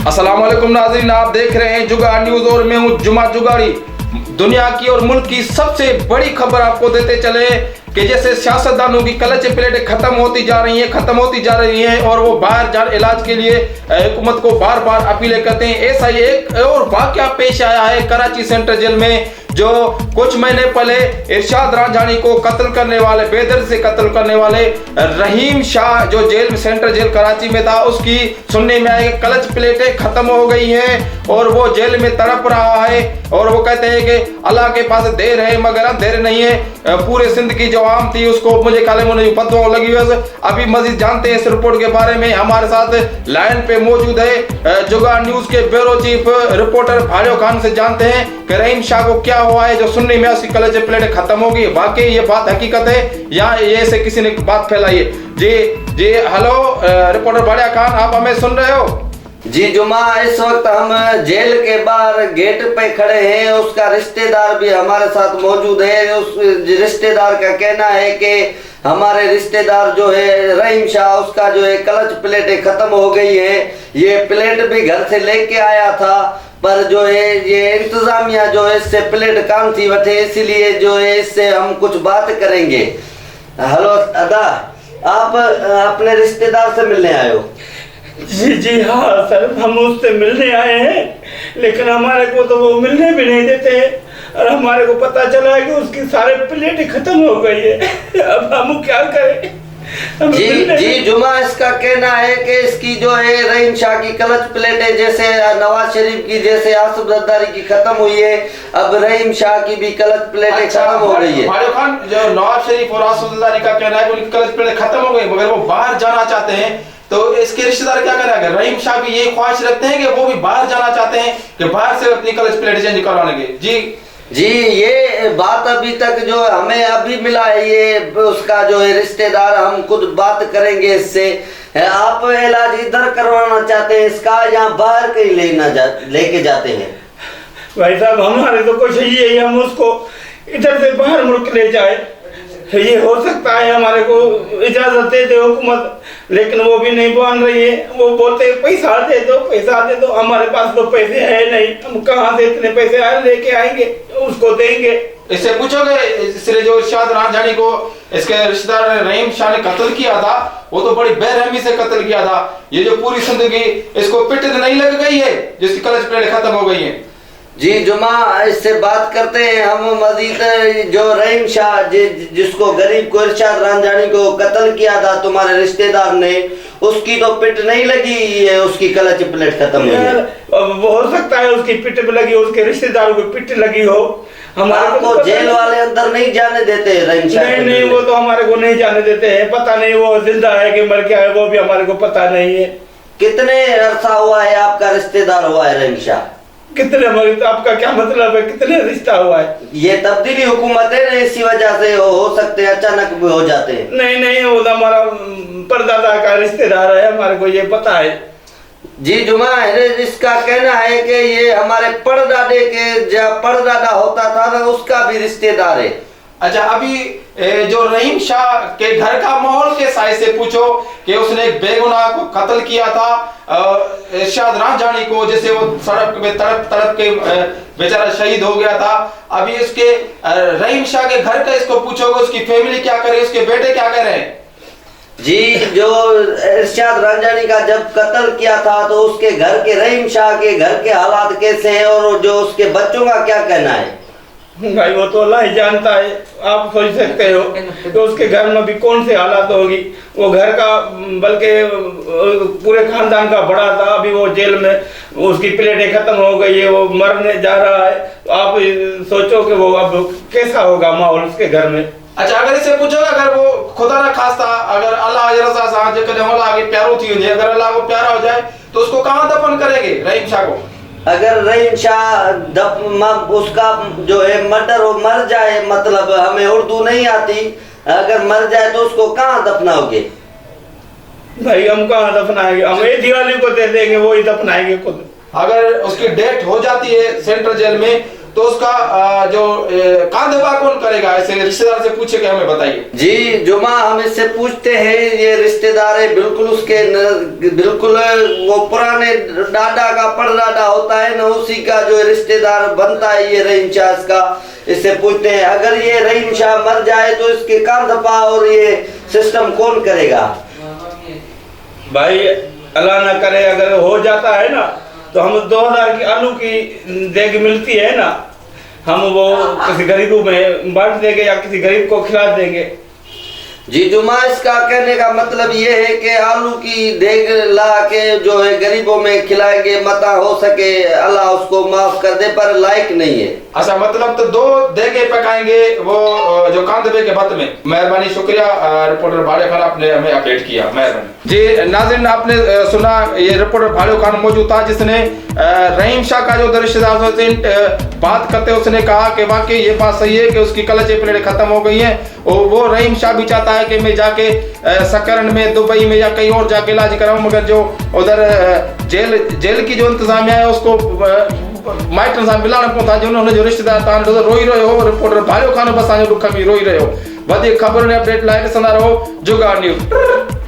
अस्सलाम वालेकुम नाज़रीन, आप देख रहे हैं जुगाड़ न्यूज और मैं हूं जुमा जुगाड़ी। दुनिया की और मुल्क की सबसे बड़ी खबर आपको देते चले कि जैसे सियासतदानों की क्लच प्लेटें खत्म होती जा रही हैं और वो बाहर जा इलाज के लिए हुकूमत को बार बार अपीलें करते हैं। ऐसा ही एक और वाकया पेश आया है कराची सेंट्रल जेल में, जो कुछ महीने पहले इरशाद रांझानी को कत्ल करने वाले, बेदर्द से कत्ल करने वाले रहीम शाह जो जेल सेंट्रल जेल कराची में था, उसकी सुनने में आए क्लच प्लेटें खत्म हो गई हैं और वो जेल में तड़प रहा है। और वो कहते हैं कि अल्लाह के पास देर है मगर अंधेर नहीं है। पूरे सिंध की जो आम थी उसको मुझे ख्याल में फतवा लगी हुई है। अभी मजीद जानते हैं इस रिपोर्ट के बारे में। हमारे साथ लाइन पे मौजूद है जुगाड़ न्यूज के ब्यूरो चीफ रिपोर्टर भालियो खान से जानते हैं कि रहीम शाह को क्या हुआ है जो सुनने में उसकी क्लच प्लेट खत्म होगी। वाकई ये बात हकीकत है या ये से किसी ने बात फैलाई है? जी हेलो रिपोर्टर भालिया खान, आप हमें सुन रहे हो? जी जुमा, इस वक्त हम जेल के बाहर गेट पे खड़े हैं। उसका रिश्तेदार भी हमारे साथ मौजूद है। उस रिश्तेदार का कहना है कि हमारे रिश्तेदार जो है रहीम शाह, उसका जो है क्लच प्लेटें खत्म हो गई है। ये प्लेट भी घर से लेके आया था पर जो है ये इंतजामिया जो है इससे प्लेट काम थी बटे, इसीलिए जो है इससे हम कुछ बात करेंगे। हेलो अदा, आप अपने रिश्तेदार से मिलने आए हो? जी हाँ सर, हम उससे मिलने आए हैं, लेकिन हमारे को तो वो मिलने भी नहीं देते और हमारे को पता चला है कि उसकी सारे प्लेटें खत्म हो गई है। अब हम क्या करें? जी जुमा, इसका कहना है कि इसकी जो है रहीम शाह की क्लच प्लेटें जैसे नवाज शरीफ की जैसे आसिफ जरदारी की खत्म हुई है, अब रहीम शाह की भी क्लच प्लेटें खत्म हो गई है। भालियो खान, जो नवाज शरीफ और आसिफ जरदारी का कहना है कि उनकी क्लच प्लेटें खत्म हो गई मगर वो बाहर जाना चाहते हैं, तो इसके रिश्तेदार क्या करेंगे? रहीम शाह भी ये ख्वाहिश रखते हैं कि वो भी बाहर जाना चाहते हैं कि बाहर से अपनी क्लच प्लेट चेंज करवाएंगे। जी ये बात अभी तक जो हमें अभी मिला है, ये उसका जो है रिश्तेदार, हम खुद बात करेंगे इससे। आप इलाज इधर करवाना चाहते हैं इसका या बाहर कहीं लेके जाते हैं? भाई साहब, हमारे तो कुछ ही है, हम उसको इधर से बाहर मुल्क ले जाए। ये हो सकता है हमारे को इजाजत दे दे हुकूमत, लेकिन वो भी नहीं मान रही है। वो बोलते पैसा दे दो। हमारे पास तो पैसे है नहीं, हम कहाँ से इतने पैसे लेके आएंगे, उसको देंगे? इससे पूछोगे? इसलिए जो इरशाद रांझानी को इसके रिश्तेदार रहीम शाह ने कत्ल किया था, वो तो बड़ी बेरहमी से कत्ल किया था। ये जो पूरी जिंदगी इसको पिट नहीं लग गई है जिसकी क्लच प्लेट खत्म हो गई है। जी जुमा, इससे बात करते हैं हम मजीद। जो रहीम शाह जिसको गरीब को इरशाद रांझानी को कत्ल किया था तुम्हारे रिश्तेदार ने, उसकी तो पिट नहीं लगी है, उसकी क्लच प्लेट खत्म हुई है। वो हो सकता है उसकी पिट लगी, उसके रिश्तेदारों को पिट लगी हो। हमारे को जेल वाले अंदर नहीं जाने देते रहीम शाह? नहीं, वो तो हमारे को नहीं जाने देते हैं। पता नहीं वो जिंदा है कि मर गया है, वो भी हमारे को पता नहीं है। कितने अरसा हुआ है आपका रिश्तेदार हुआ है रहीम शाह? कितने? तो आपका क्या मतलब है, कितने रिश्ता हुआ है? ये तब्दीली हुकूमत है ना, इसी वजह से हो सकते हैं, अचानक भी हो जाते हैं। नहीं, वो तो हमारा परदादा का रिश्तेदार है, हमारे को ये पता है। जी जुमा, इसका कहना है कि ये हमारे परदादे के जब परदादा होता था ना, उसका भी रिश्तेदार है। अच्छा, अभी जो रहीम शाह के घर का माहौल के साइज से पूछो कि उसने एक बेगुनाह को कत्ल किया था इरशाद रांझानी को, जैसे वो सड़क पे तड़प के बेचारा शहीद हो गया था। अभी इसके रहीम शाह के घर का इसको पूछोगे, उसकी फैमिली क्या करे, उसके बेटे क्या कह रहे हैं? जी, जो इरशाद रांझानी का जब कत्ल किया था तो उसके घर के रहीम शाह के घर के हालात कैसे हैं और जो उसके बच्चों का क्या कहना है? भाई वो तो अल्लाह ही जानता है। आप सोच सकते हो तो उसके घर में भी कौन से हालात होगी। वो घर का बल्कि पूरे खानदान का बड़ा था, अभी वो जेल में, उसकी प्लेटें खत्म हो गई है, वो मरने जा रहा है। तो आप सोचो कि वो अब कैसा होगा माहौल उसके घर में। अच्छा, अगर इसे पूछोगे, अगर वो खुदा न खास्ता अगर अल्लाह आगे प्यारो थी, अगर अल्लाह को प्यारा हो जाए तो उसको कहाँ दफन करेंगे रहीम शाह को? अगर रहीम शाह उसका जो है मर्डर हो, मर जाए, मतलब हमें उर्दू नहीं आती, अगर मर जाए तो उसको कहाँ दफनाओगे? भाई हम कहाँ दफनाएंगे? हम ये दिवाली को दे देंगे, वो ही दफनाएंगे खुद। अगर उसकी डेथ हो जाती है सेंट्रल जेल में तो उसका जो कांधवा कौन करेगा? ऐसे रिश्तेदार से पूछे कि हमें बताइए। जी जुमा, हम इससे पूछते हैं, ये रिश्तेदार है बिल्कुल उसके बिल्कुल वो पुराने डाडा का परदादा होता है ना, उसी का जो रिश्तेदार बनता है ये रहीम शाह का। इससे पूछते हैं अगर ये रहीम शाह मर जाए तो इसके कांधपा और ये सिस्टम कौन करेगा? भाई अल्लाह ना करे अगर हो जाता है ना तो हम 2000 की आलू की देग मिलती है ना, हम वो किसी गरीबों में बांट देंगे या किसी गरीब को खिला देंगे। जी जुमा, इसका कहने का मतलब ये है कि आलू की देग ला के जो है गरीबों में खिलाएंगे, मता हो सके अल्लाह उसको माफ कर दे, पर लायक नहीं है। अच्छा, मतलब तो 2 देगे पकाएंगे वो जो कांधवे के बत में। मेहरबानी, शुक्रिया रिपोर्टर भाड़े खान, आपने हमें अपडेट किया, मेहरबानी। जी नाज़रीन, आपने सुना ये रिपोर्टर भाड़े खान मौजूद था जिसने रहीम शाह का जो रिश्तेदार से बात करते उसने कहा कि वाकई ये बात सही है कि उसकी कलचे प्लेटें खत्म हो गई हैं और वो रहीम शाह भी चाहता है कि मैं जाके सकरन में, दुबई में या कहीं और जाके इलाज कराऊं, मगर जो उधर जेल की जो इंतजामिया है उसको माइटन सां मिलान पवंदा, उन्होंने जो रिश्तेदार तव्हां रोई रहियो हो। रिपोर्टर भाड़ियो खान बि असांजो दुख में रोई रहियो। वधीक ख़बरुनि अपडेट लाइ ॾिसंदा रहो जुगाड़ न्यूज़।